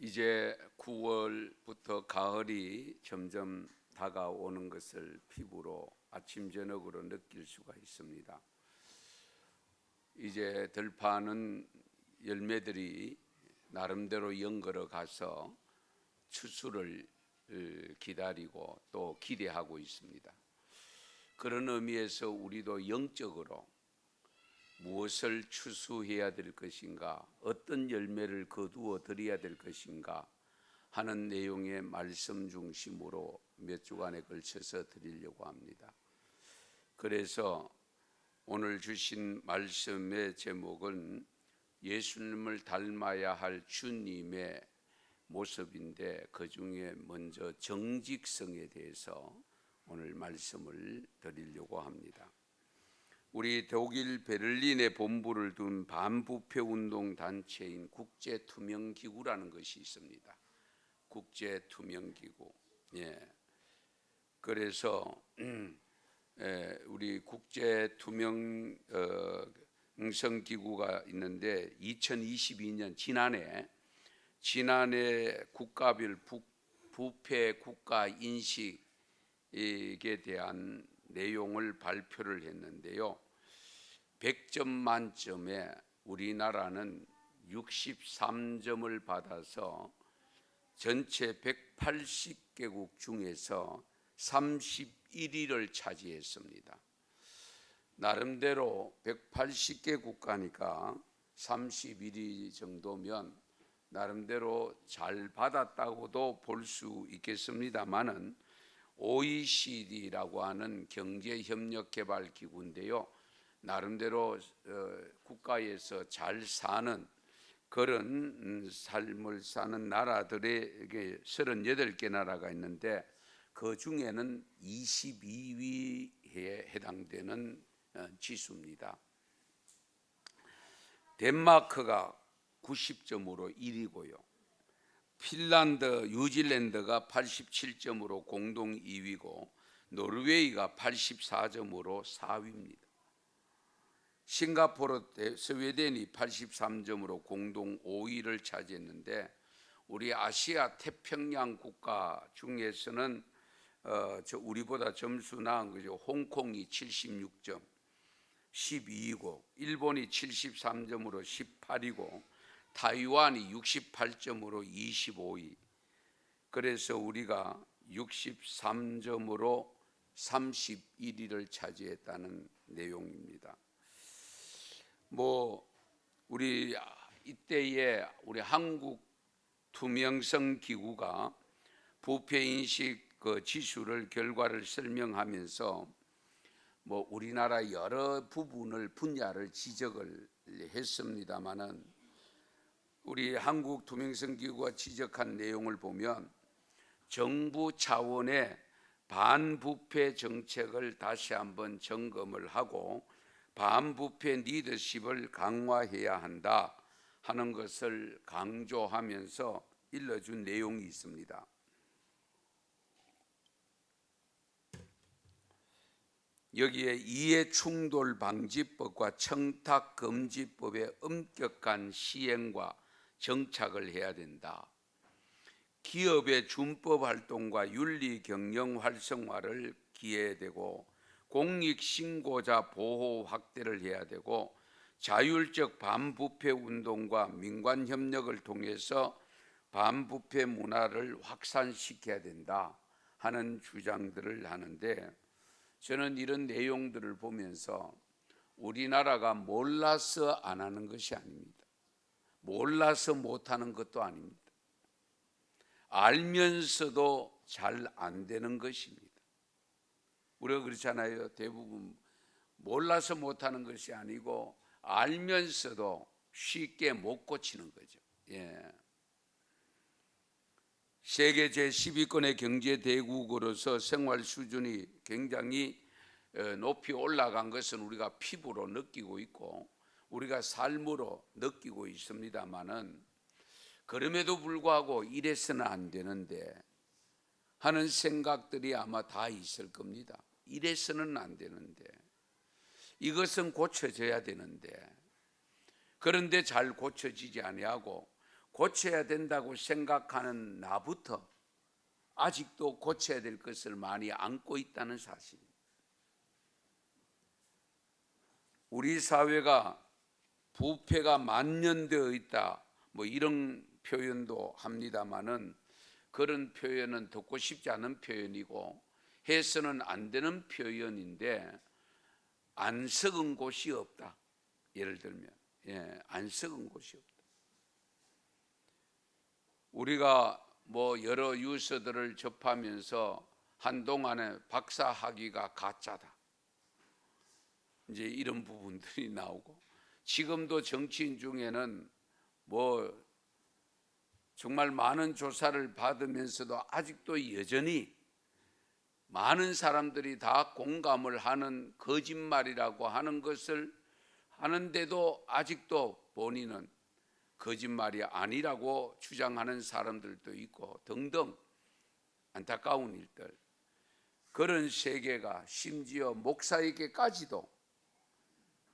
이제 9월부터 가을이 점점 다가오는 것을 피부로 아침 저녁으로 느낄 수가 있습니다. 이제 들파는 열매들이 나름대로 연걸어 가서 추수를 기다리고 또 기대하고 있습니다. 그런 의미에서 우리도 영적으로 무엇을 추수해야 될 것인가, 어떤 열매를 거두어 드려야 될 것인가 하는 내용의 말씀 중심으로 몇 주간에 걸쳐서 드리려고 합니다. 그래서 오늘 주신 말씀의 제목은 예수님을 닮아야 할 주님의 모습인데, 그 중에 먼저 정직성에 대해서 오늘 말씀을 드리려고 합니다. 우리 독일 베를린에 본부를 둔 반부패 운동 단체인 국제투명기구라는 것이 있습니다. 국제투명기구. 그래서 우리 국제투명성기구가 있는데 2022년 지난해 국가별 부패 국가 인식에 대한 내용을 발표를 했는데요. 100점 만점에 우리나라는 63점을 받아서 전체 180개국 중에서 31위를 차지했습니다. 나름대로 180개 국가니까 31위 정도면 나름대로 잘 받았다고도 볼 수 있겠습니다만은 OECD라고 하는 경제협력개발기구인데요. 나름대로 국가에서 잘 사는 그런 삶을 사는 나라들에게 38개 나라가 있는데 그 중에는 22위에 해당되는 지수입니다. 덴마크가 90점으로 1위고요. 핀란드, 뉴질랜드가 87점으로 공동 2위고 노르웨이가 84점으로 4위입니다. 싱가포르, 스웨덴이 83점으로 공동 5위를 차지했는데 우리 아시아 태평양 국가 중에서는 우리보다 점수 나은 거죠. 홍콩이 76점 12위고 일본이 73점으로 18위고 타이완이 68점으로 25위. 그래서 우리가 63점으로 31위를 차지했다는 내용입니다. 우리 이때에 우리 한국 투명성 기구가 부패 인식 지수를 결과를 설명하면서 우리나라 여러 분야를 지적을 했습니다만은 우리 한국 투명성 기구가 지적한 내용을 보면 정부 차원의 반부패 정책을 다시 한번 점검을 하고 반부패 리더십을 강화해야 한다 하는 것을 강조하면서 일러준 내용이 있습니다. 여기에 이해충돌방지법과 청탁금지법의 엄격한 시행과 정착을 해야 된다. 기업의 준법 활동과 윤리 경영 활성화를 기해되고 공익신고자 보호 확대를 해야 되고 자율적 반부패 운동과 민관 협력을 통해서 반부패 문화를 확산시켜야 된다 하는 주장들을 하는데, 저는 이런 내용들을 보면서 우리나라가 몰라서 안 하는 것이 아닙니다. 몰라서 못하는 것도 아닙니다. 알면서도 잘 안 되는 것입니다. 우리가 그렇잖아요. 대부분 몰라서 못하는 것이 아니고 알면서도 쉽게 못 고치는 거죠. 세계 제12권의 경제 대국으로서 생활 수준이 굉장히 높이 올라간 것은 우리가 피부로 느끼고 있고 우리가 삶으로 느끼고 있습니다만은, 그럼에도 불구하고 이래서는 안 되는데 하는 생각들이 아마 다 있을 겁니다. 이래서는 안 되는데, 이것은 고쳐져야 되는데, 그런데 잘 고쳐지지 아니하고 고쳐야 된다고 생각하는 나부터 아직도 고쳐야 될 것을 많이 안고 있다는 사실. 우리 사회가 부패가 만연되어 있다, 뭐 이런 표현도 합니다마는 그런 표현은 듣고 싶지 않은 표현이고 해서는 안 되는 표현인데, 안 썩은 곳이 없다. 예를 들면, 안 썩은 곳이 없다. 우리가 뭐 여러 뉴스들을 접하면서 한동안에 박사 학위가 가짜다, 이제 이런 부분들이 나오고, 지금도 정치인 중에는 뭐 정말 많은 조사를 받으면서도 아직도 여전히 많은 사람들이 다 공감을 하는 거짓말이라고 하는 것을 하는데도 아직도 본인은 거짓말이 아니라고 주장하는 사람들도 있고 등등 안타까운 일들. 그런 세계가 심지어 목사에게까지도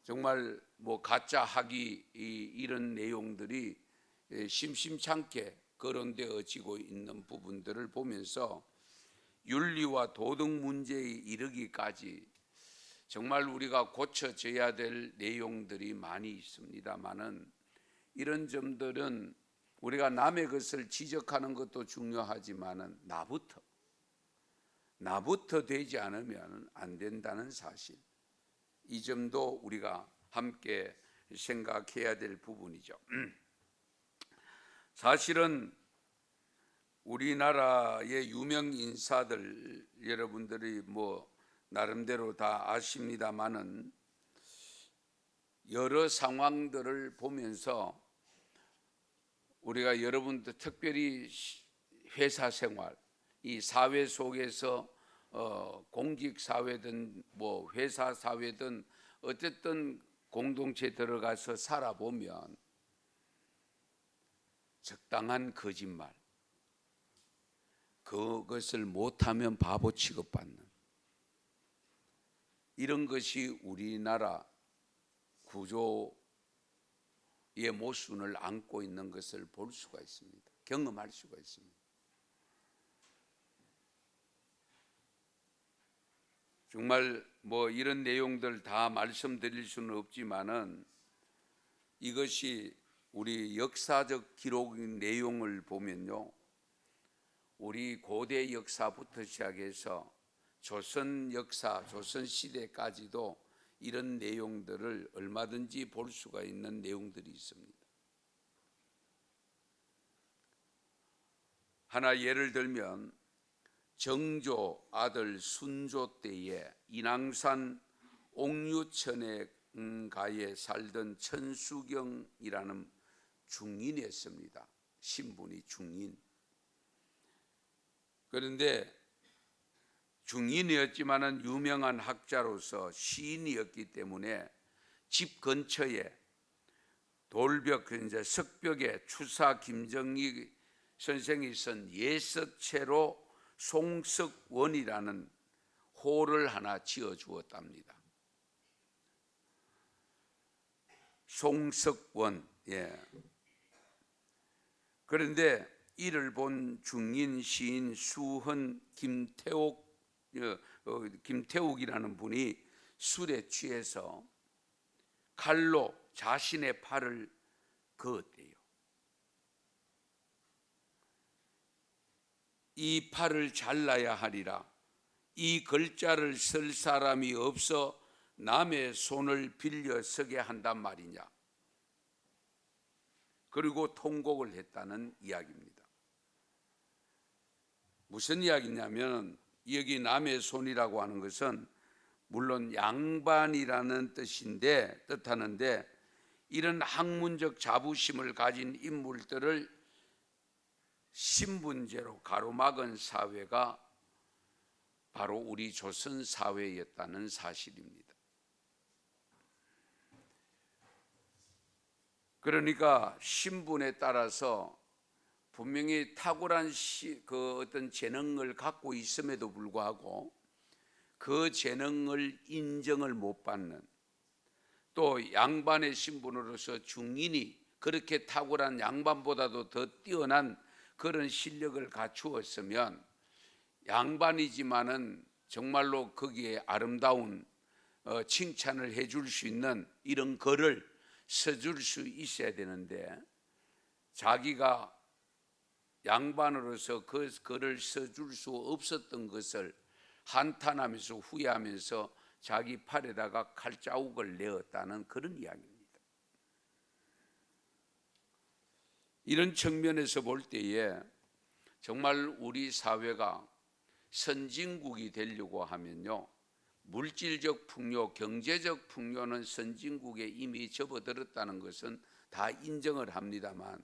정말 뭐 가짜 학위 이런 내용들이 심심찮게 거론되어지고 있는 부분들을 보면서 윤리와 도덕 문제에 이르기까지 정말 우리가 고쳐져야 될 내용들이 많이 있습니다만은, 이런 점들은 우리가 남의 것을 지적하는 것도 중요하지만은 나부터 되지 않으면 안 된다는 사실, 이 점도 우리가 함께 생각해야 될 부분이죠. 사실은 우리나라의 유명 인사들 여러분들이 뭐 나름대로 다 아십니다마는 여러 상황들을 보면서 우리가 여러분들 특별히 회사 생활, 이 사회 속에서 공직 사회든 뭐 회사 사회든 어쨌든 공동체 들어가서 살아보면 적당한 거짓말, 그것을 못하면 바보 취급받는 이런 것이 우리나라 구조의 모순을 안고 있는 것을 볼 수가 있습니다. 경험할 수가 있습니다. 정말 뭐 이런 내용들 다 말씀드릴 수는 없지만은 이것이 우리 역사적 기록 내용을 보면요, 우리 고대 역사부터 시작해서 조선 역사, 조선 시대까지도 이런 내용들을 얼마든지 볼 수가 있는 내용들이 있습니다. 하나 예를 들면 정조 아들 순조 때에 인왕산 옥류천에 가에 살던 천수경이라는 중인이었습니다. 신분이 중인. 그런데 중인이었지만은 유명한 학자로서 시인이었기 때문에 집 근처에 돌벽, 이제 석벽에 추사 김정희 선생이 쓴 예서체로 송석원이라는 호를 하나 지어 주었답니다. 송석원. 그런데 이를 본 중인 시인 수헌 김태욱이라는 분이 술에 취해서 칼로 자신의 팔을 그었대요. 이 팔을 잘라야 하리라. 이 글자를 쓸 사람이 없어 남의 손을 빌려 쓰게 한단 말이냐. 그리고 통곡을 했다는 이야기입니다. 무슨 이야기냐면, 여기 남의 손이라고 하는 것은 물론 양반이라는 뜻하는데 이런 학문적 자부심을 가진 인물들을 신분제로 가로막은 사회가 바로 우리 조선 사회였다는 사실입니다. 그러니까 신분에 따라서 분명히 탁월한 그 어떤 재능을 갖고 있음에도 불구하고 그 재능을 인정을 못 받는, 또 양반의 신분으로서 중인이 그렇게 탁월한 양반보다도 더 뛰어난 그런 실력을 갖추었으면 양반이지만은 정말로 거기에 아름다운 칭찬을 해줄 수 있는 이런 글을 써줄 수 있어야 되는데, 자기가 양반으로서 그 글을 써줄 수 없었던 것을 한탄하면서 후회하면서 자기 팔에다가 칼자국을 내었다는 그런 이야기입니다. 이런 측면에서 볼 때에 정말 우리 사회가 선진국이 되려고 하면요, 물질적 풍요, 경제적 풍요는 선진국에 이미 접어들었다는 것은 다 인정을 합니다만,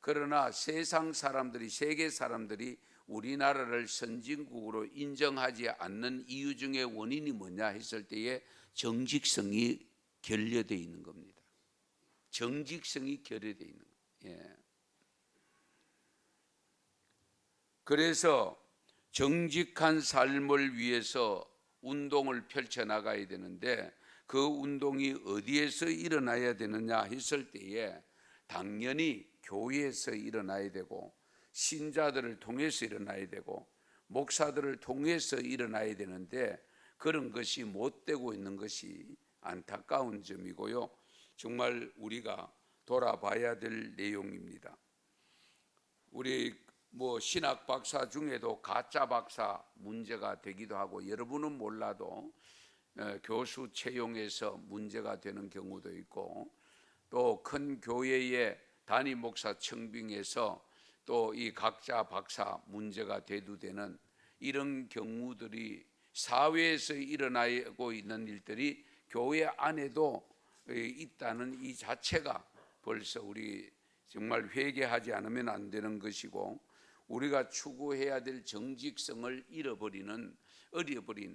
그러나 세상 사람들이, 세계 사람들이 우리나라를 선진국으로 인정하지 않는 이유 중에 원인이 뭐냐 했을 때에 정직성이 결여되어 있는 겁니다. 정직성이 결여되어 있는 거예요. 예. 그래서 정직한 삶을 위해서 운동을 펼쳐나가야 되는데, 그 운동이 어디에서 일어나야 되느냐 했을 때에 당연히 교회에서 일어나야 되고, 신자들을 통해서 일어나야 되고, 목사들을 통해서 일어나야 되는데, 그런 것이 못 되고 있는 것이 안타까운 점이고요, 정말 우리가 돌아봐야 될 내용입니다. 우리 신학 박사 중에도 가짜 박사 문제가 되기도 하고, 여러분은 몰라도 교수 채용에서 문제가 되는 경우도 있고, 또 큰 교회의 담임 목사 청빙에서 또 이 가짜 박사 문제가 대두되는 이런 경우들이 사회에서 일어나고 있는 일들이 교회 안에도 있다는 이 자체가 벌써 우리 정말 회개하지 않으면 안 되는 것이고, 우리가 추구해야 될 정직성을 잃어버린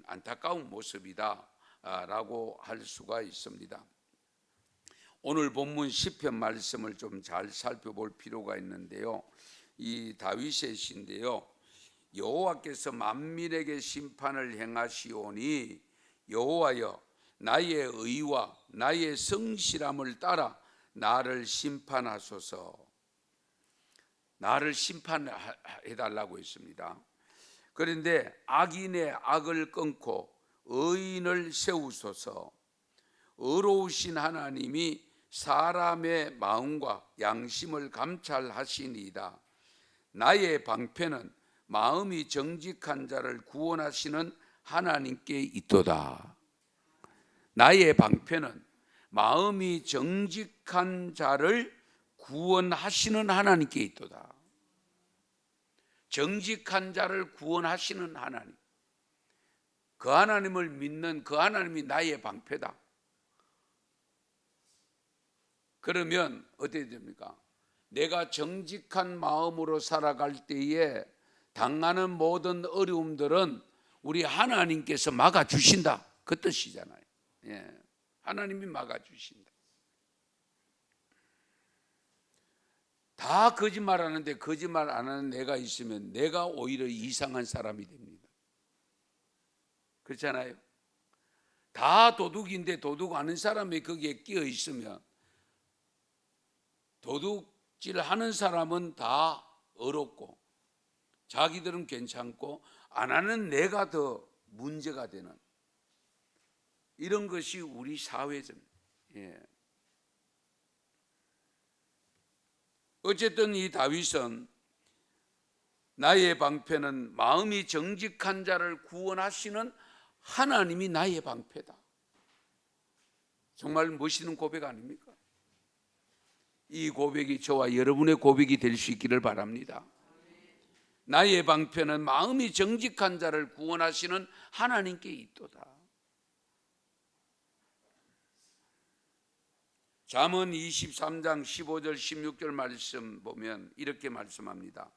안타까운 모습이다 라고 할 수가 있습니다. 오늘 본문 시편 말씀을 좀 잘 살펴볼 필요가 있는데요, 이 다윗의 시인데요, 여호와께서 만민에게 심판을 행하시오니 여호와여, 나의 의와 나의 성실함을 따라 나를 심판하소서. 나를 심판해달라고 했습니다. 그런데 악인의 악을 끊고 의인을 세우소서. 의로우신 하나님이 사람의 마음과 양심을 감찰하시니이다. 나의 방패는 마음이 정직한 자를 구원하시는 하나님께 있도다. 나의 방패는 마음이 정직한 자를 구원하시는 하나님께 있도다. 정직한 자를 구원하시는 하나님, 그 하나님을 믿는 그 하나님이 나의 방패다. 그러면 어떻게 됩니까? 내가 정직한 마음으로 살아갈 때에 당하는 모든 어려움들은 우리 하나님께서 막아주신다, 그 뜻이잖아요. 예, 하나님이 막아주신다. 다 거짓말하는데 거짓말 안 하는 내가 있으면 내가 오히려 이상한 사람이 됩니다. 그렇잖아요. 다 도둑인데 도둑 아는 사람이 거기에 끼어 있으면, 도둑질 하는 사람은 다 어렵고 자기들은 괜찮고 안 하는 내가 더 문제가 되는 이런 것이 우리 사회입니다. 예. 어쨌든 이 다윗은 나의 방패는 마음이 정직한 자를 구원하시는 하나님이 나의 방패다. 정말 멋있는 고백 아닙니까? 이 고백이 저와 여러분의 고백이 될 수 있기를 바랍니다. 나의 방패는 마음이 정직한 자를 구원하시는 하나님께 있도다. 잠언 23장 15절 16절 말씀 보면 이렇게 말씀합니다.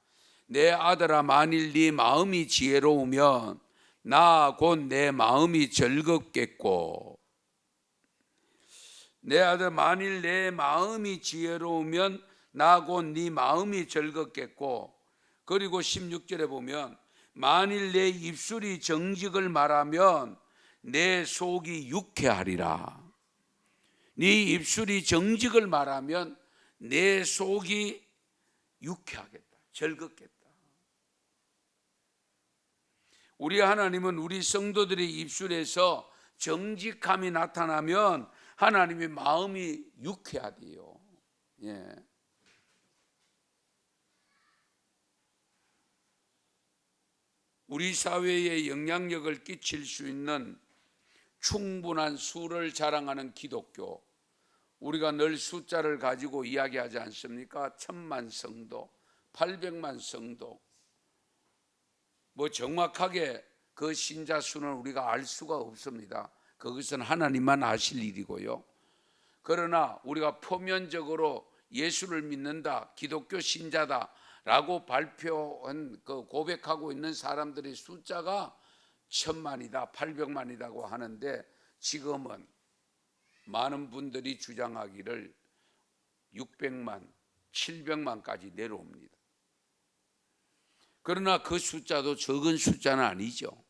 내 아들아, 만일 네 마음이 지혜로우면 나 곧 내 마음이 즐겁겠고. 내 아들, 만일 내 마음이 지혜로우면 나 곧 네 마음이 즐겁겠고. 그리고 16절에 보면 만일 내 입술이 정직을 말하면 내 속이 유쾌하리라. 네 입술이 정직을 말하면 내 속이 유쾌하겠다, 즐겁겠다. 우리 하나님은 우리 성도들의 입술에서 정직함이 나타나면 하나님의 마음이 유쾌하대요. 예. 우리 사회에 영향력을 끼칠 수 있는 충분한 수를 자랑하는 기독교, 우리가 늘 숫자를 가지고 이야기하지 않습니까? 1000만 성도, 800만 성도, 뭐 정확하게 그 신자 수는 우리가 알 수가 없습니다. 그것은 하나님만 아실 일이고요. 그러나 우리가 표면적으로 예수를 믿는다, 기독교 신자다 라고 발표한, 고백하고 있는 사람들의 숫자가 1000만이다, 800만이라고 하는데, 지금은 많은 분들이 주장하기를 600만, 700만까지 내려옵니다. 그러나 그 숫자도 적은 숫자는 아니죠.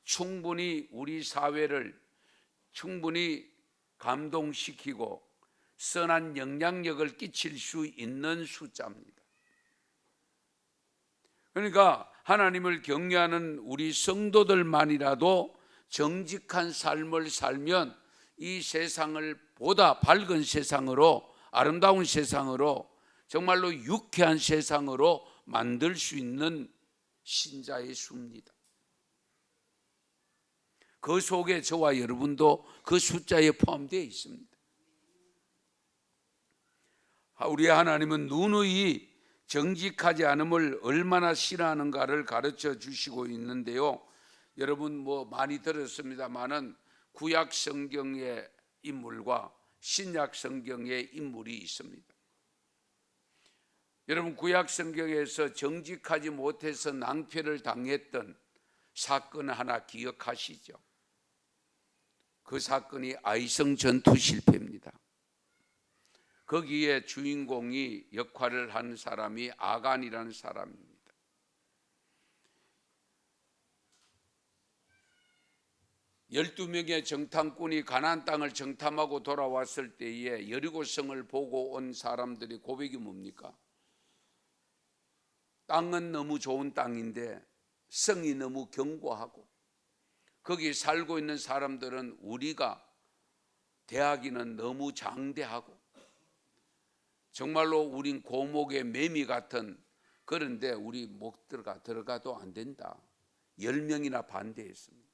충분히 우리 사회를 충분히 감동시키고 선한 영향력을 끼칠 수 있는 숫자입니다. 그러니까 하나님을 경외하는 우리 성도들만이라도 정직한 삶을 살면 이 세상을 보다 밝은 세상으로, 아름다운 세상으로, 정말로 유쾌한 세상으로 만들 수 있는 신자의 수입니다. 그 속에 저와 여러분도 그 숫자에 포함되어 있습니다. 우리 하나님은 누누이 정직하지 않음을 얼마나 싫어하는가를 가르쳐 주시고 있는데요. 여러분 뭐 많이 들었습니다마는 구약 성경의 인물과 신약 성경의 인물이 있습니다. 여러분 구약 성경에서 정직하지 못해서 낭패를 당했던 사건 하나 기억하시죠? 그 사건이 아이성 전투 실패입니다. 거기에 주인공이 역할을 한 사람이 아간이라는 사람입니다. 열두 명의 정탐꾼이 가나안 땅을 정탐하고 돌아왔을 때에 여리고성을 보고 온 사람들의 고백이 뭡니까? 땅은 너무 좋은 땅인데 성이 너무 견고하고 거기 살고 있는 사람들은 우리가 대하기는 너무 장대하고 정말로 우린 고목의 매미 같은, 그런데 우리 못 들어가도 안 된다. 10명이나 반대했습니다.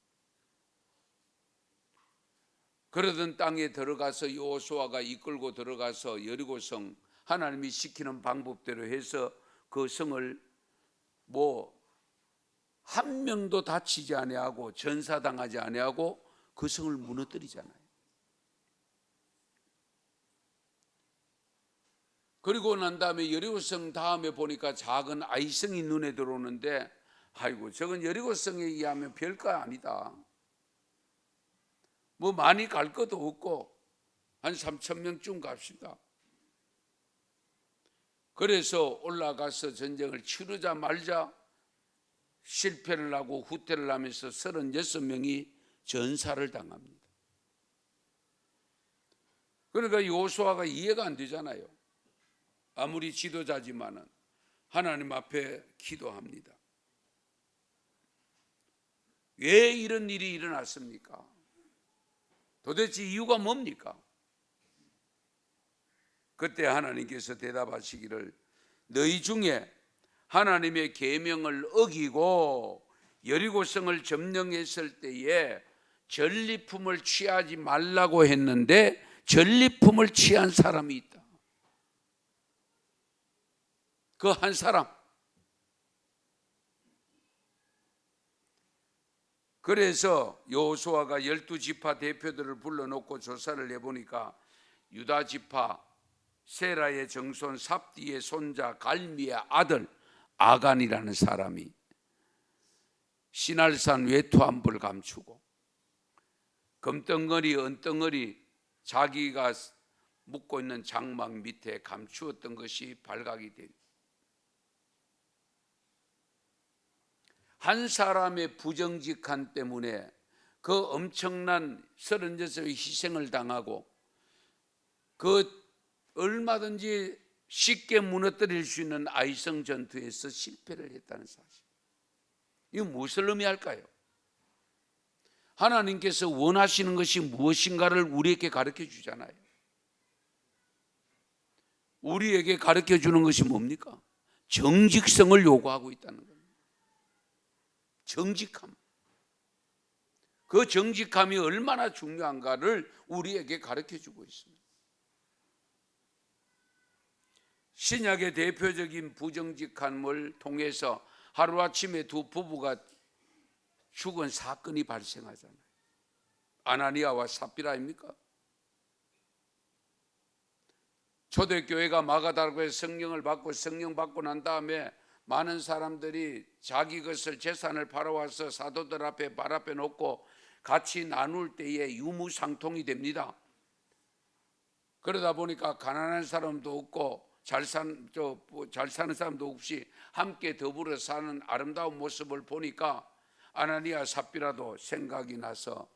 그러던 땅에 들어가서 여호수아가 이끌고 들어가서 여리고성, 하나님이 시키는 방법대로 해서 그 성을 한 명도 다치지 아니하고 전사당하지 아니하고 그 성을 무너뜨리잖아요. 그리고 난 다음에 여리고성 다음에 보니까 작은 아이성이 눈에 들어오는데, 아이고 저건 여리고성에 의하면 별거 아니다. 뭐 많이 갈 것도 없고 한 3,000명쯤 갑시다. 그래서 올라가서 전쟁을 치르자 말자 실패를 하고 후퇴를 하면서 36명이 전사를 당합니다. 그러니까 여호수아가 이해가 안 되잖아요. 아무리 지도자지만은 하나님 앞에 기도합니다. 왜 이런 일이 일어났습니까? 도대체 이유가 뭡니까? 그때 하나님께서 대답하시기를, 너희 중에 하나님의 계명을 어기고 여리고성을 점령했을 때에 전리품을 취하지 말라고 했는데 전리품을 취한 사람이 있다. 그 한 사람. 그래서 여호수아가 12지파 대표들을 불러놓고 조사를 해보니까 유다 지파 세라의 정손 삽디의 손자 갈미의 아들 아간이라는 사람이 시날산 외투함불 감추고 금덩어리 은덩어리 자기가 묻고 있는 장막 밑에 감추었던 것이 발각이 됩니다. 한 사람의 부정직한 때문에 그 엄청난 36의 희생을 당하고 그 얼마든지 쉽게 무너뜨릴 수 있는 아이성 전투에서 실패를 했다는 사실. 이거 무엇을 의미할까요? 하나님께서 원하시는 것이 무엇인가를 우리에게 가르쳐 주잖아요. 우리에게 가르쳐 주는 것이 뭡니까? 정직성을 요구하고 있다는 겁니다. 정직함. 그 정직함이 얼마나 중요한가를 우리에게 가르쳐 주고 있습니다. 신약의 대표적인 부정직함을 통해서 하루아침에 두 부부가 죽은 사건이 발생하잖아요. 아나니아와 삽비라입니까? 초대교회가 마가다락에서 성령을 받고 성령 받고 난 다음에 많은 사람들이 자기 것을 재산을 팔아와서 사도들 앞에 발 앞에 놓고 같이 나눌 때에 유무상통이 됩니다. 그러다 보니까 가난한 사람도 없고 잘 사는 사람도 없이 함께 더불어 사는 아름다운 모습을 보니까 아나니아 삽비라도 생각이 나서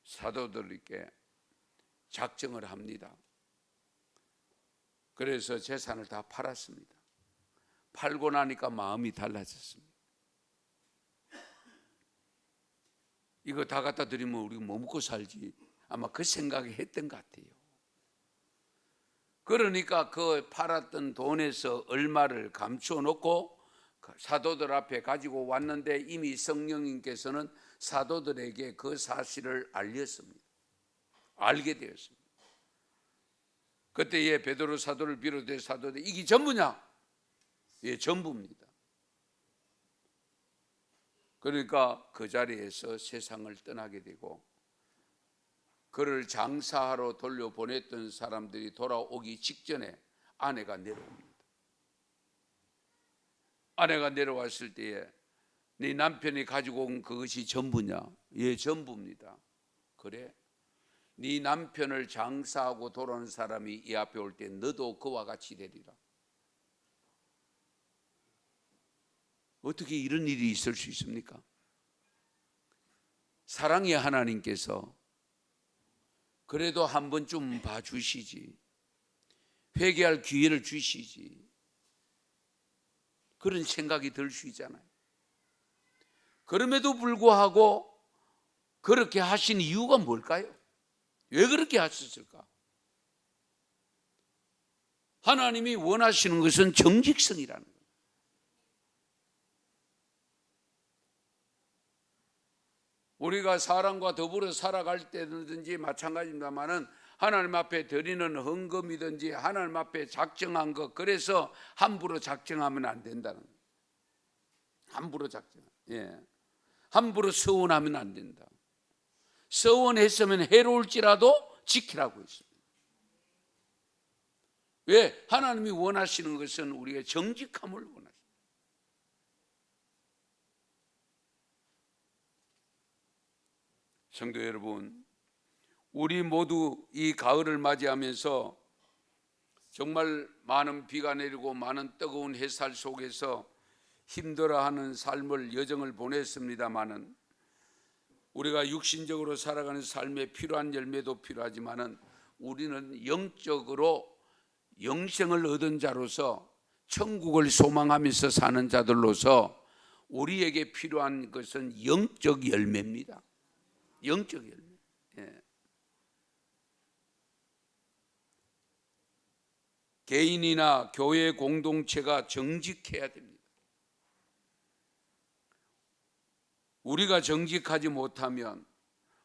사도들에게 작정을 합니다. 그래서 재산을 다 팔았습니다. 팔고 나니까 마음이 달라졌습니다. 이거 다 갖다 드리면 우리가 뭐 먹고 살지, 아마 그 생각을 했던 것 같아요. 그러니까 그 팔았던 돈에서 얼마를 감추어 놓고 사도들 앞에 가지고 왔는데 이미 성령님께서는 사도들에게 그 사실을 알렸습니다. 알게 되었습니다. 그때에 베드로 사도를 비롯해 사도들, 이게 전부냐? 예, 전부입니다. 그러니까 그 자리에서 세상을 떠나게 되고 그를 장사하러 돌려보냈던 사람들이 돌아오기 직전에 아내가 내려옵니다. 아내가 내려왔을 때에 네 남편이 가지고 온 그것이 전부냐? 예, 전부입니다. 그래? 네 남편을 장사하고 돌아오는 사람이 이 앞에 올 때 너도 그와 같이 되리라. 어떻게 이런 일이 있을 수 있습니까? 사랑의 하나님께서 그래도 한 번쯤 봐주시지, 회개할 기회를 주시지, 그런 생각이 들 수 있잖아요. 그럼에도 불구하고 그렇게 하신 이유가 뭘까요? 왜 그렇게 하셨을까? 하나님이 원하시는 것은 정직성이라는 거예요. 우리가 사람과 더불어 살아갈 때든지 마찬가지입니다만은 하나님 앞에 드리는 헌금이든지 하나님 앞에 작정한 것, 그래서 함부로 작정하면 안 된다는 거예요. 함부로 함부로 서원하면 안 된다. 서원했으면 해로울지라도 지키라고 했습니다. 왜? 하나님이 원하시는 것은 우리의 정직함을 원하십니다. 성도 여러분, 우리 모두 이 가을을 맞이하면서 정말 많은 비가 내리고 많은 뜨거운 햇살 속에서 힘들어하는 삶을 여정을 보냈습니다마는 우리가 육신적으로 살아가는 삶에 필요한 열매도 필요하지만은 우리는 영적으로 영생을 얻은 자로서 천국을 소망하면서 사는 자들로서 우리에게 필요한 것은 영적 열매입니다. 영적 열매. 예. 개인이나 교회 공동체가 정직해야 됩니다. 우리가 정직하지 못하면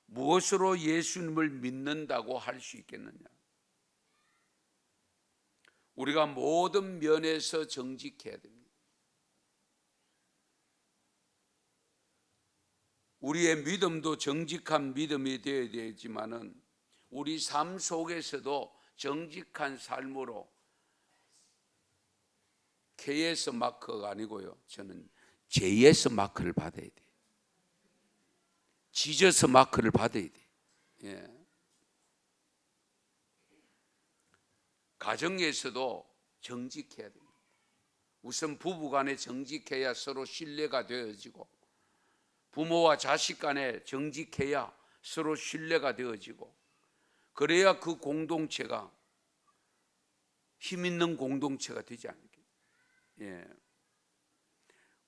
무엇으로 예수님을 믿는다고 할 수 있겠느냐? 우리가 모든 면에서 정직해야 됩니다. 우리의 믿음도 정직한 믿음이 되어야 되지만은 우리 삶 속에서도 정직한 삶으로 KS 마크가 아니고요, 저는 JS 마크를 받아야 돼요. 지저스 마크를 받아야 돼요. 예. 가정에서도 정직해야 됩니다. 우선 부부간에 정직해야 서로 신뢰가 되어지고, 부모와 자식 간에 정직해야 서로 신뢰가 되어지고, 그래야 그 공동체가 힘 있는 공동체가 되지 않을까. 예.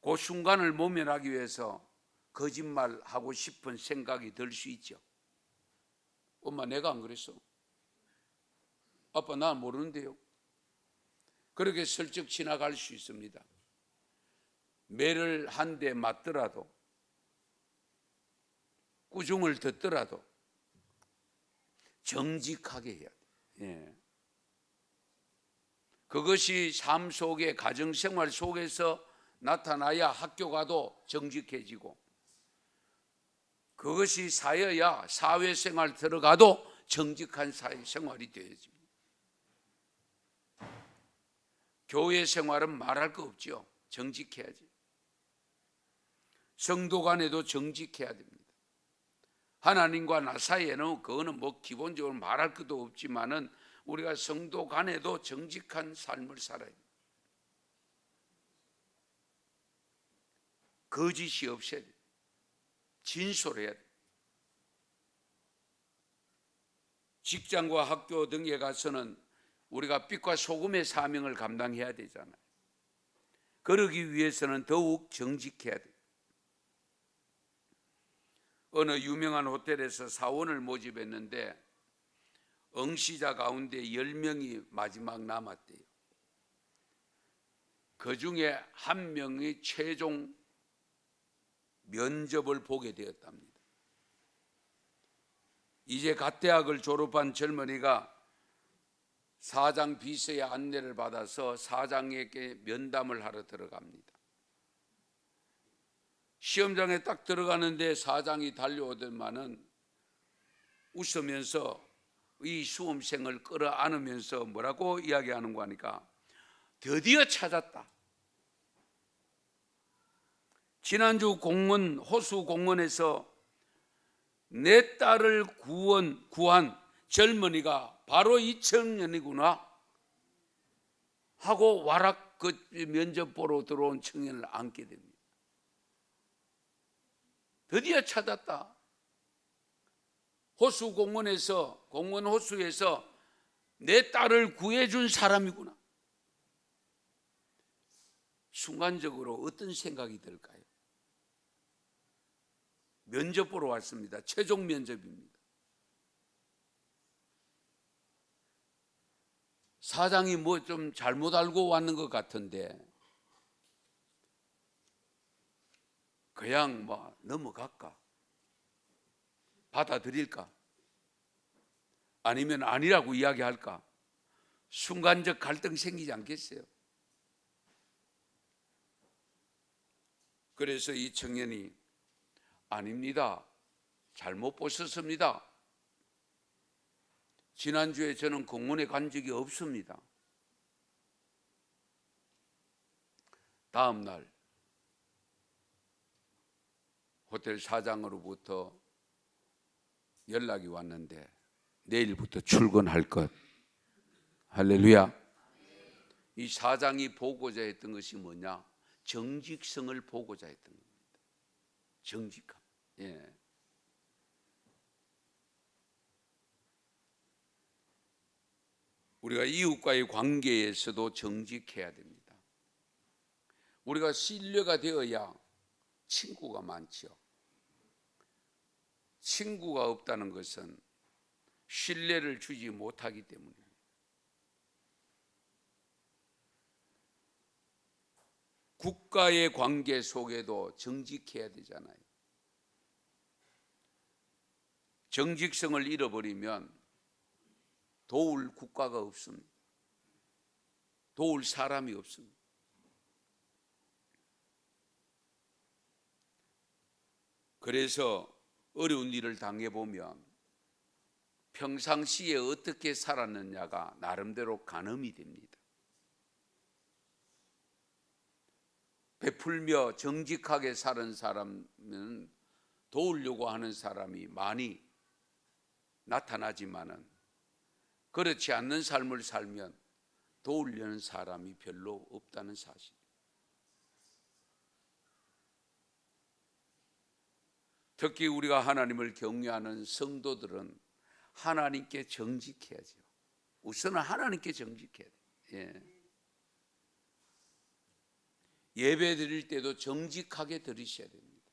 그 순간을 모면하기 위해서 거짓말하고 싶은 생각이 들 수 있죠. 엄마, 내가 안 그랬어. 아빠, 나 모르는데요. 그렇게 슬쩍 지나갈 수 있습니다. 매를 한 대 맞더라도, 꾸중을 듣더라도 정직하게 해야 돼. 예. 그것이 삶 속에, 가정생활 속에서 나타나야 학교 가도 정직해지고, 그것이 쌓여야 사회생활 들어가도 정직한 사회생활이 되어집니다. 교회 생활은 말할 거 없죠. 정직해야지. 성도 간에도 정직해야 됩니다. 하나님과 나 사이에는 그거는 뭐 기본적으로 말할 것도 없지만은 우리가 성도 간에도 정직한 삶을 살아야 됩니다. 거짓이 없어야 돼요. 진솔해야 돼요. 직장과 학교 등에 가서는 우리가 빛과 소금의 사명을 감당해야 되잖아요. 그러기 위해서는 더욱 정직해야 돼요. 어느 유명한 호텔에서 사원을 모집했는데 응시자 가운데 10명이 마지막 남았대요. 그 중에 한 명이 최종 면접을 보게 되었답니다. 이제 갓 대학을 졸업한 젊은이가 사장 비서의 안내를 받아서 사장에게 면담을 하러 들어갑니다. 시험장에 딱 들어가는데 사장이 달려오더만은 웃으면서 이 수험생을 끌어안으면서 뭐라고 이야기하는 거 하니까, 드디어 찾았다. 지난주 공원, 호수 공원에서 내 딸을 구한 젊은이가 바로 이 청년이구나 하고 와락 그 면접 보러 들어온 청년을 안게 됩니다. 드디어 찾았다. 호수 공원에서, 공원 호수에서 내 딸을 구해준 사람이구나. 순간적으로 어떤 생각이 들까요? 면접 보러 왔습니다. 최종 면접입니다. 사장이 뭐 좀 잘못 알고 왔는 것 같은데 그냥 뭐 넘어갈까? 받아들일까? 아니면 아니라고 이야기할까? 순간적 갈등이 생기지 않겠어요? 그래서 이 청년이 아닙니다. 잘못 보셨습니다. 지난주에 저는 공원에 간 적이 없습니다. 다음 날 호텔 사장으로부터 연락이 왔는데 내일부터 출근할 것. 할렐루야. 이 사장이 보고자 했던 것이 뭐냐? 정직성을 보고자 했던 겁니다. 정직함. 예. 우리가 이웃과의 관계에서도 정직해야 됩니다. 우리가 신뢰가 되어야 친구가 많죠. 친구가 없다는 것은 신뢰를 주지 못하기 때문입니다. 국가의 관계 속에도 정직해야 되잖아요. 정직성을 잃어버리면 도울 국가가 없습니다. 도울 사람이 없습니다. 그래서 어려운 일을 당해보면 평상시에 어떻게 살았느냐가 나름대로 가늠이 됩니다. 베풀며 정직하게 사는 사람은 도우려고 하는 사람이 많이 나타나지만은 그렇지 않는 삶을 살면 도우려는 사람이 별로 없다는 사실. 특히 우리가 하나님을 경외하는 성도들은 하나님께 정직해야죠. 우선은 하나님께 정직해야 돼요. 예. 예배 드릴 때도 정직하게 드리셔야 됩니다.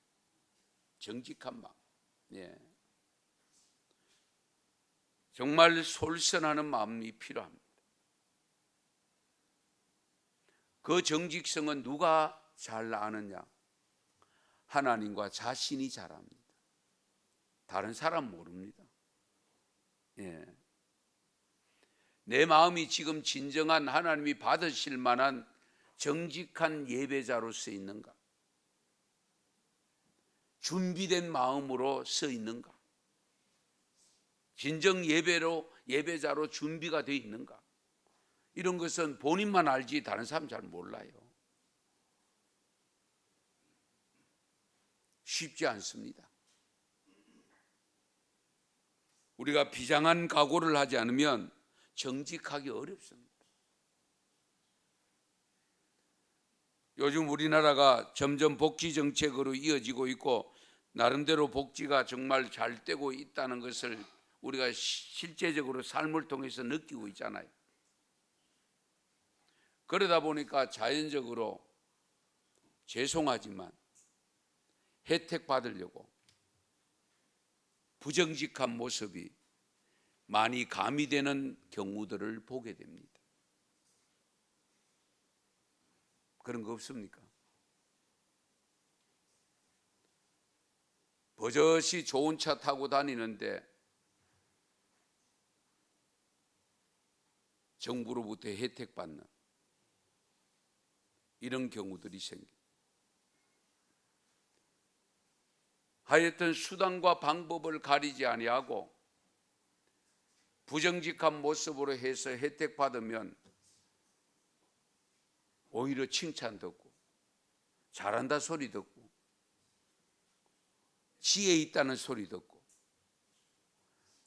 정직한 마음. 예. 정말 솔선하는 마음이 필요합니다. 그 정직성은 누가 잘 아느냐? 하나님과 자신이 잘 압니다. 다른 사람 모릅니다. 예. 내 마음이 지금 진정한 하나님이 받으실 만한 정직한 예배자로서 있는가? 준비된 마음으로 서 있는가? 진정 예배자로 준비가 되어 있는가? 이런 것은 본인만 알지 다른 사람 잘 몰라요. 쉽지 않습니다. 우리가 비장한 각오를 하지 않으면 정직하기 어렵습니다. 요즘 우리나라가 점점 복지 정책으로 이어지고 있고 나름대로 복지가 정말 잘 되고 있다는 것을 우리가 실제적으로 삶을 통해서 느끼고 있잖아요. 그러다 보니까 자연적으로 죄송하지만 혜택 받으려고 부정직한 모습이 많이 가미되는 경우들을 보게 됩니다. 그런 거 없습니까? 버젓이 좋은 차 타고 다니는데 정부로부터 혜택 받는 이런 경우들이 생깁니다. 하여튼 수단과 방법을 가리지 아니하고 부정직한 모습으로 해서 혜택 받으면 오히려 칭찬 듣고 잘한다 소리 듣고 지혜 있다는 소리 듣고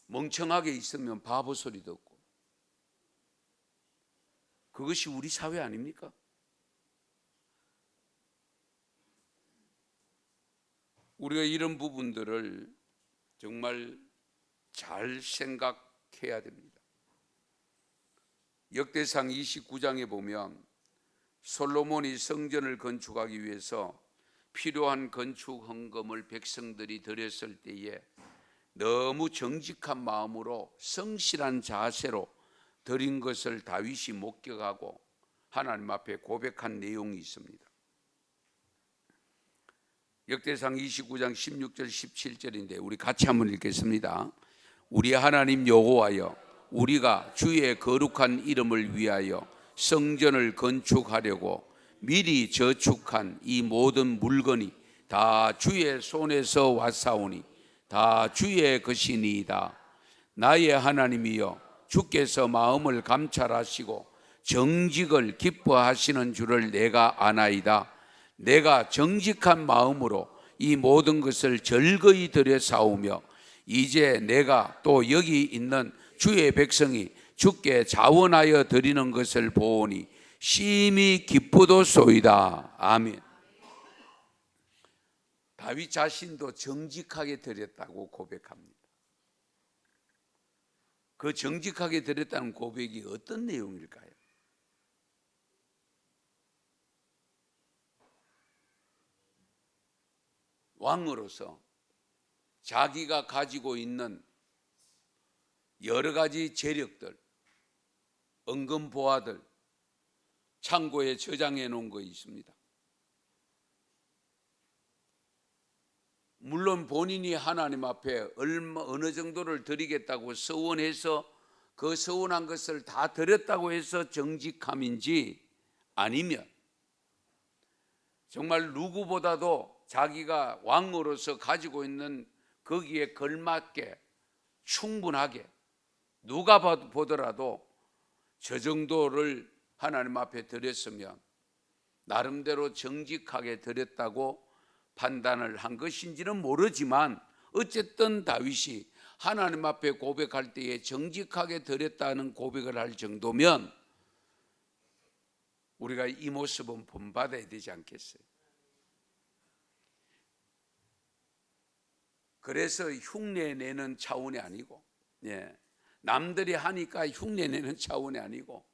멍청하게 있으면 바보 소리 듣고 그것이 우리 사회 아닙니까? 우리가 이런 부분들을 정말 잘 생각해야 됩니다. 역대상 29장에 보면 솔로몬이 성전을 건축하기 위해서 필요한 건축 헌금을 백성들이 드렸을 때에 너무 정직한 마음으로 성실한 자세로 드린 것을 다윗이 목격하고 하나님 앞에 고백한 내용이 있습니다. 역대상 29장 16절 17절인데 우리 같이 한번 읽겠습니다. 우리 하나님 여호와여, 우리가 주의 거룩한 이름을 위하여 성전을 건축하려고 미리 저축한 이 모든 물건이 다 주의 손에서 왔사오니 다 주의 것이니이다. 나의 하나님이여, 주께서 마음을 감찰하시고 정직을 기뻐하시는 줄을 내가 아나이다. 내가 정직한 마음으로 이 모든 것을 절거히 들여 싸우며 이제 내가 또 여기 있는 주의 백성이 주께 자원하여 드리는 것을 보오니 심히 기쁘도소이다. 아멘. 다윗 자신도 정직하게 드렸다고 고백합니다. 그 정직하게 드렸다는 고백이 어떤 내용일까요? 왕으로서 자기가 가지고 있는 여러 가지 재력들, 은금보화들 창고에 저장해 놓은 거 있습니다. 물론 본인이 하나님 앞에 어느 정도를 드리겠다고 서원해서 그 서원한 것을 다 드렸다고 해서 정직함인지 아니면 정말 누구보다도 자기가 왕으로서 가지고 있는 거기에 걸맞게 충분하게 누가 보더라도 저 정도를 하나님 앞에 드렸으면 나름대로 정직하게 드렸다고 판단을 한 것인지는 모르지만 어쨌든 다윗이 하나님 앞에 고백할 때에 정직하게 드렸다는 고백을 할 정도면 우리가 이 모습은 본받아야 되지 않겠어요? 그래서 흉내내는 차원이 아니고 남들이 하니까 흉내내는 차원이 아니고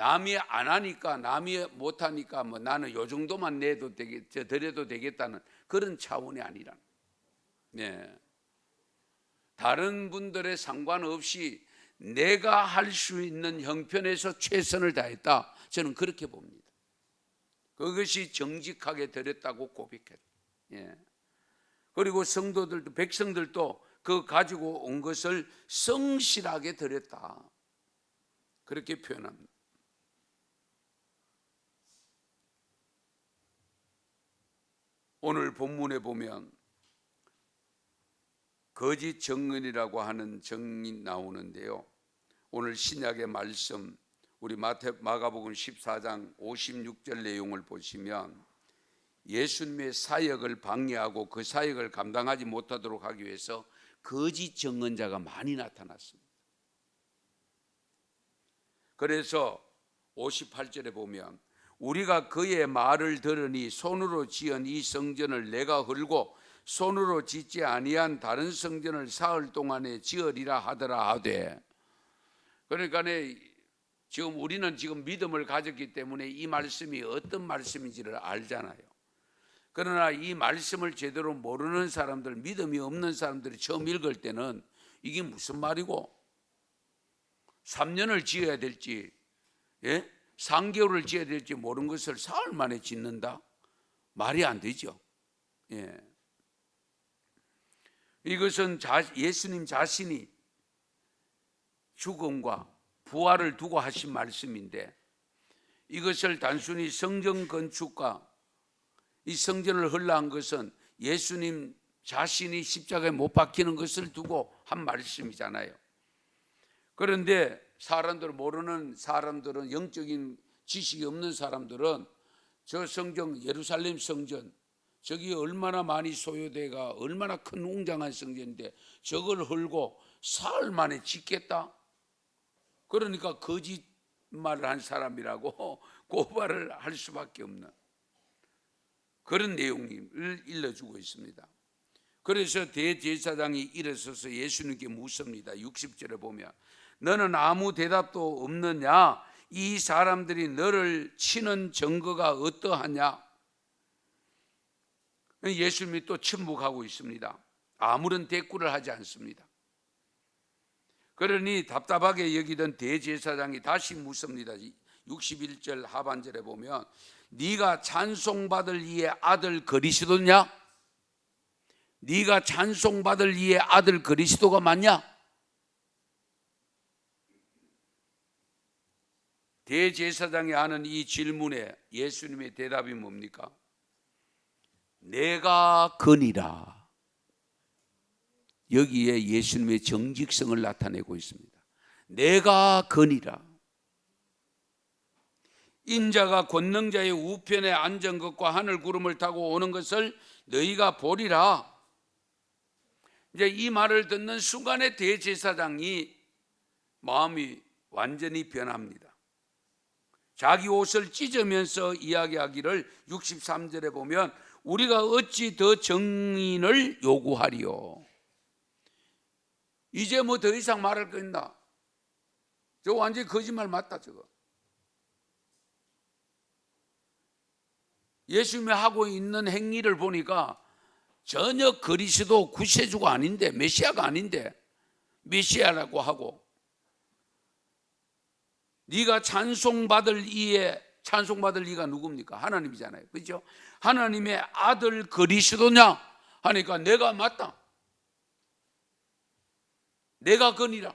남이 안 하니까, 남이 못 하니까 뭐 나는 요 정도만 내도 드려도 되겠다는 그런 차원이 아니라, 네. 다른 분들의 상관없이 내가 할 수 있는 형편에서 최선을 다했다. 저는 그렇게 봅니다. 그것이 정직하게 드렸다고 고백했다. 예. 그리고 성도들도, 백성들도 그 가지고 온 것을 성실하게 드렸다. 그렇게 표현합니다. 오늘 본문에 보면 거짓 정언이라고 하는 정이 나오는데요. 오늘 신약의 말씀, 우리 마가복음 14장 56절 내용을 보시면 예수님의 사역을 방해하고 그 사역을 감당하지 못하도록 하기 위해서 거짓 정언자가 많이 나타났습니다. 그래서 58절에 보면 우리가 그의 말을 들으니 손으로 지은 이 성전을 내가 헐고 손으로 짓지 아니한 다른 성전을 사흘 동안에 지으리라 하더라 하되, 그러니까 지금 우리는 지금 믿음을 가졌기 때문에 이 말씀이 어떤 말씀인지를 알잖아요. 그러나 이 말씀을 제대로 모르는 사람들, 믿음이 없는 사람들이 처음 읽을 때는 이게 무슨 말이고 3년을 지어야 될지 3개월을 지어야 될지 모르는 것을 사흘 만에 짓는다? 말이 안 되죠. 이것은 예수님 자신이 죽음과 부활을 두고 하신 말씀인데, 이것을 단순히 성전 건축과 이 성전을 헐라한 것은 예수님 자신이 십자가에 못 박히는 것을 두고 한 말씀이잖아요. 그런데 사람들, 모르는 사람들은, 영적인 지식이 없는 사람들은 저 성전, 예루살렘 성전, 저기 얼마나 많이 소요돼가 얼마나 큰 웅장한 성전인데 저걸 헐고 사흘 만에 짓겠다? 그러니까 거짓말을 한 사람이라고 고발을 할 수밖에 없는 그런 내용을 일러주고 있습니다. 그래서 대제사장이 일어서서 예수님께 묻습니다. 60절에 보면 너는 아무 대답도 없느냐? 이 사람들이 너를 치는 증거가 어떠하냐? 예수님이 또 침묵하고 있습니다. 아무런 대꾸를 하지 않습니다. 그러니 답답하게 여기던 대제사장이 다시 묻습니다. 61절 하반절에 보면 네가 찬송받을 이의 아들 그리스도냐? 네가 찬송받을 이의 아들 그리스도가 맞냐? 대제사장이 하는 이 질문에 예수님의 대답이 뭡니까? 내가 그니라. 여기에 예수님의 정직성을 나타내고 있습니다. 내가 그니라. 인자가 권능자의 우편에 앉은 것과 하늘 구름을 타고 오는 것을 너희가 보리라. 이제 이 말을 듣는 순간에 대제사장이 마음이 완전히 변합니다. 자기 옷을 찢으면서 이야기하기를 63절에 보면 우리가 어찌 더 증인을 요구하리요. 이제 뭐 더 이상 말할 거 있나? 저거 완전히 거짓말 맞다. 저거 예수님이 하고 있는 행위를 보니까 전혀 그리스도 구세주가 아닌데, 메시아가 아닌데 메시아라고 하고, 네가 찬송받을 이가 누굽니까? 하나님이잖아요. 그렇죠? 하나님의 아들 그리스도냐 하니까 내가 맞다. 내가 그니라.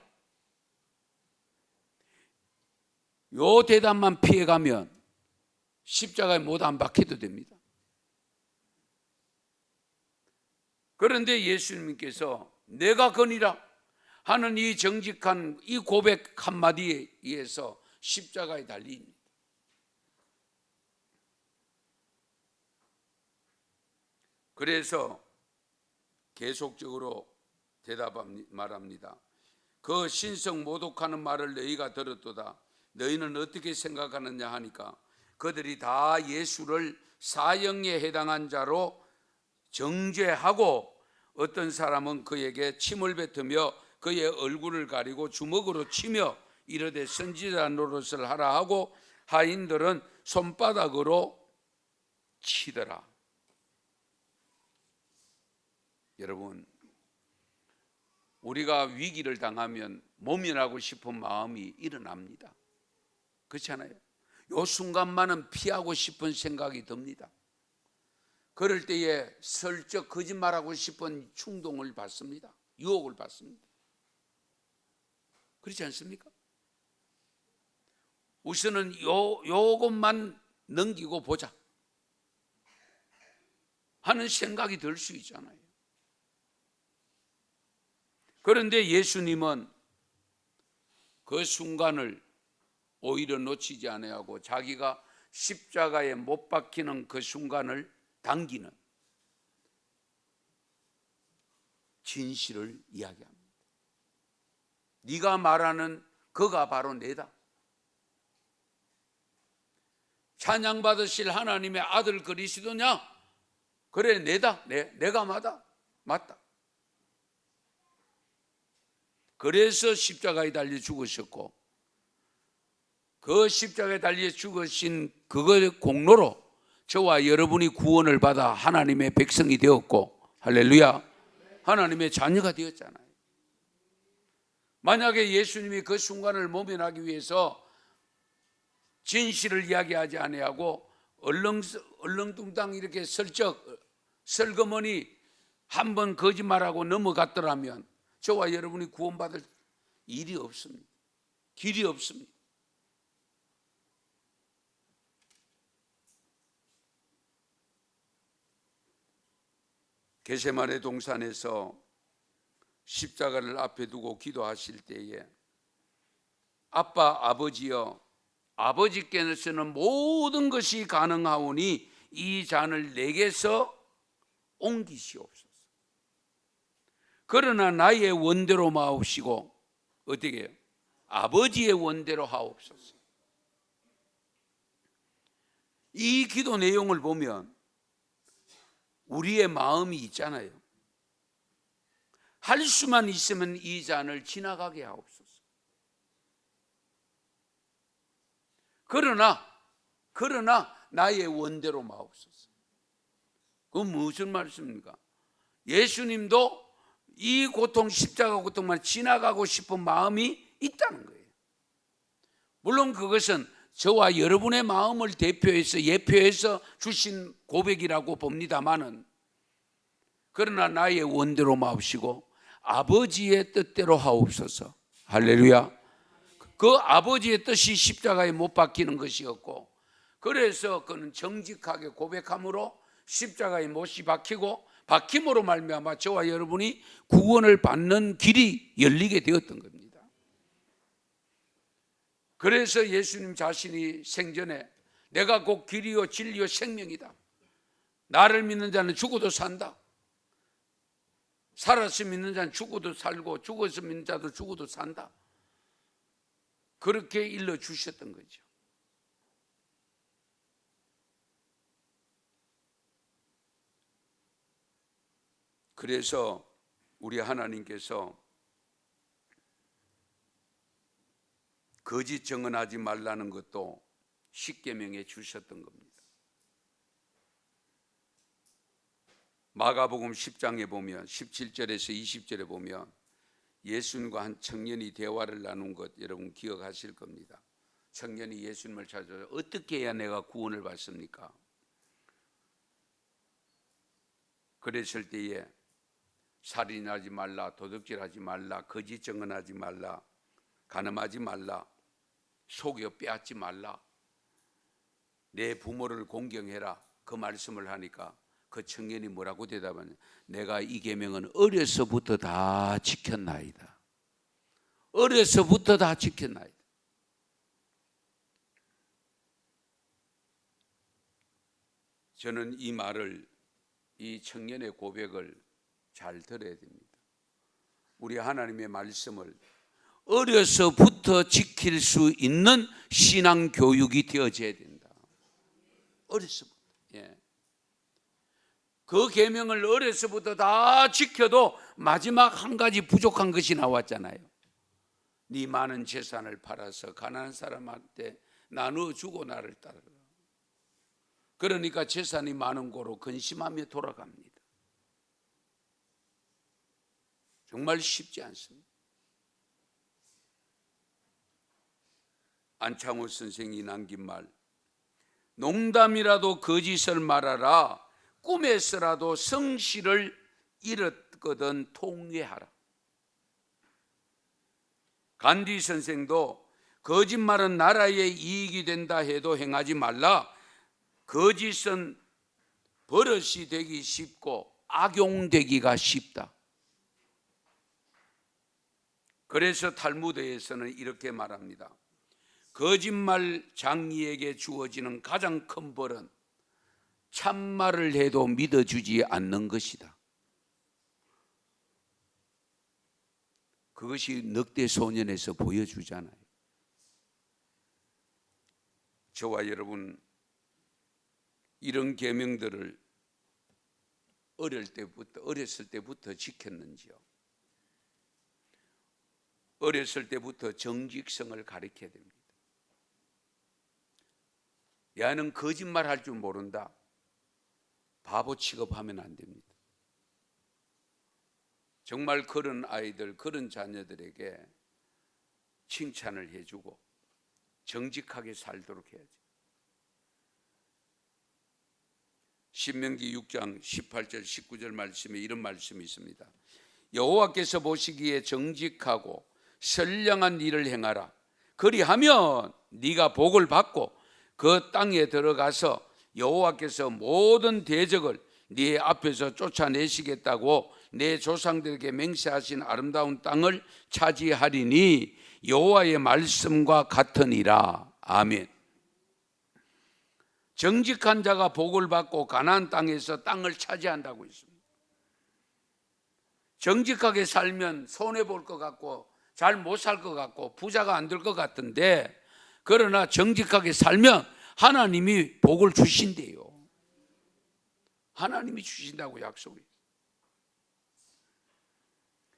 요 대답만 피해가면 십자가에 못 안 박혀도 됩니다. 그런데 예수님께서 내가 그니라 하는 이 정직한 이 고백 한마디에 의해서 십자가에 달립니다. 그래서 계속적으로 말합니다. 그 신성 모독하는 말을 너희가 들었도다. 너희는 어떻게 생각하느냐 하니까 그들이 다 예수를 사형에 해당한 자로 정죄하고 어떤 사람은 그에게 침을 뱉으며 그의 얼굴을 가리고 주먹으로 치며 이르되 선지자 노릇을 하라 하고 하인들은 손바닥으로 치더라. 여러분, 우리가 위기를 당하면 모면하고 싶은 마음이 일어납니다. 그렇지 않아요? 요 순간만은 피하고 싶은 생각이 듭니다. 그럴 때에 슬쩍 거짓말하고 싶은 충동을 받습니다. 유혹을 받습니다. 그렇지 않습니까? 우선은 요것만 넘기고 보자 하는 생각이 들 수 있잖아요. 그런데 예수님은 그 순간을 오히려 놓치지 아니하고 자기가 십자가에 못 박히는 그 순간을 당기는 진실을 이야기합니다. 네가 말하는 그가 바로 내다. 찬양받으실 하나님의 아들 그리스도냐? 그래, 내다. 내가 맞다. 그래서 십자가에 달려 죽으셨고, 그 십자가에 달려 죽으신 그거의 공로로 저와 여러분이 구원을 받아 하나님의 백성이 되었고, 할렐루야, 하나님의 자녀가 되었잖아요. 만약에 예수님이 그 순간을 모면하기 위해서 진실을 이야기하지 아니하고 얼렁뚱땅 이렇게 슬그머니 한번 거짓말하고 넘어갔더라면 저와 여러분이 구원받을 일이 없습니다. 길이 없습니다. 겟세마네 동산에서 십자가를 앞에 두고 기도하실 때에 아버지여, 아버지께서는 모든 것이 가능하오니 이 잔을 내게서 옮기시옵소서. 그러나 나의 원대로 마옵시고, 어떻게 해요? 아버지의 원대로 하옵소서. 이 기도 내용을 보면 우리의 마음이 있잖아요. 할 수만 있으면 이 잔을 지나가게 하옵소서. 그러나 나의 원대로 마옵소서. 그건 무슨 말씀입니까? 예수님도 이 고통, 십자가 고통만 지나가고 싶은 마음이 있다는 거예요. 물론 그것은 저와 여러분의 마음을 대표해서 예표해서 주신 고백이라고 봅니다마는, 그러나 나의 원대로 마옵시고 아버지의 뜻대로 하옵소서. 할렐루야. 그 아버지의 뜻이 십자가에 못 박히는 것이었고, 그래서 그는 정직하게 고백함으로 십자가에 못이 박히고, 박힘으로 말미암아 저와 여러분이 구원을 받는 길이 열리게 되었던 겁니다. 그래서 예수님 자신이 생전에 내가 곧 길이요 진리요 생명이다. 나를 믿는 자는 죽어도 산다. 살아서 믿는 자는 죽어도 살고 죽어서 믿는 자도 죽어도 산다. 그렇게 일러주셨던 거죠. 그래서 우리 하나님께서 거짓 증언하지 말라는 것도 십계명에 주셨던 겁니다. 마가복음 10장에 보면 17절에서 20절에 보면 예수님과 한 청년이 대화를 나눈 것 여러분 기억하실 겁니다. 청년이 예수님을 찾아서 어떻게 해야 내가 구원을 받습니까? 그랬을 때에 살인하지 말라, 도둑질하지 말라, 거짓 증언하지 말라, 간음하지 말라, 속여 빼앗지 말라, 내 부모를 공경해라, 그 말씀을 하니까 그 청년이 뭐라고 대답하냐? 내가 이 계명은 어려서부터 다 지켰나이다. 어려서부터 다 지켰나이다. 저는 이 말을, 이 청년의 고백을 잘 들어야 됩니다. 우리 하나님의 말씀을 어려서부터 지킬 수 있는 신앙 교육이 되어져야 된다. 어려서부터. 예. 그 계명을 어려서부터 다 지켜도 마지막 한 가지 부족한 것이 나왔잖아요. 네 많은 재산을 팔아서 가난한 사람한테 나누어 주고 나를 따르라. 그러니까 재산이 많은 고로 근심하며 돌아갑니다. 정말 쉽지 않습니다. 안창호 선생이 남긴 말, 농담이라도 거짓을 말하라. 꿈에서라도 성실을 잃었거든 통회하라. 간디 선생도 거짓말은 나라의 이익이 된다 해도 행하지 말라. 거짓은 버릇이 되기 쉽고 악용되기가 쉽다. 그래서 탈무드에서는 이렇게 말합니다. 거짓말 장이에게 주어지는 가장 큰 벌은 참말을 해도 믿어주지 않는 것이다. 그것이 늑대 소년에서 보여주잖아요. 저와 여러분, 이런 계명들을 어렸을 때부터 지켰는지요? 어렸을 때부터 정직성을 가르쳐야 됩니다. 야는 거짓말 할 줄 모른다. 바보 취급하면 안 됩니다. 정말 그런 아이들, 그런 자녀들에게 칭찬을 해주고 정직하게 살도록 해야지. 신명기 6장 18절 19절 말씀에 이런 말씀이 있습니다. 여호와께서 보시기에 정직하고 선량한 일을 행하라. 그리하면 네가 복을 받고 그 땅에 들어가서 여호와께서 모든 대적을 네 앞에서 쫓아내시겠다고 내 조상들에게 맹세하신 아름다운 땅을 차지하리니 여호와의 말씀과 같으니라. 아멘. 정직한 자가 복을 받고 가나안 땅에서 땅을 차지한다고 했습니다. 정직하게 살면 손해볼 것 같고 잘 못 살 것 같고 부자가 안 될 것 같은데, 그러나 정직하게 살면 하나님이 복을 주신대요. 하나님이 주신다고 약속해요.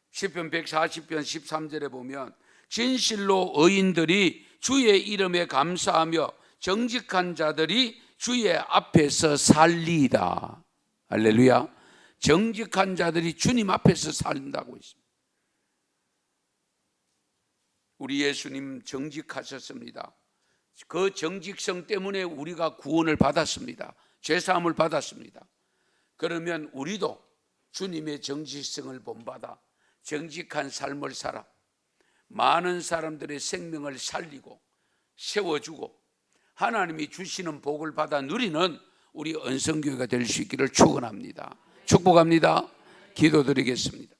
시편 140편 13절에 보면 진실로 의인들이 주의 이름에 감사하며 정직한 자들이 주의 앞에서 살리이다. 할렐루야. 정직한 자들이 주님 앞에서 산다고 있습니다. 우리 예수님 정직하셨습니다. 그 정직성 때문에 우리가 구원을 받았습니다. 죄사함을 받았습니다. 그러면 우리도 주님의 정직성을 본받아 정직한 삶을 살아 많은 사람들의 생명을 살리고 세워주고 하나님이 주시는 복을 받아 누리는 우리 언성교회가 될 수 있기를 축원합니다. 축복합니다. 기도드리겠습니다.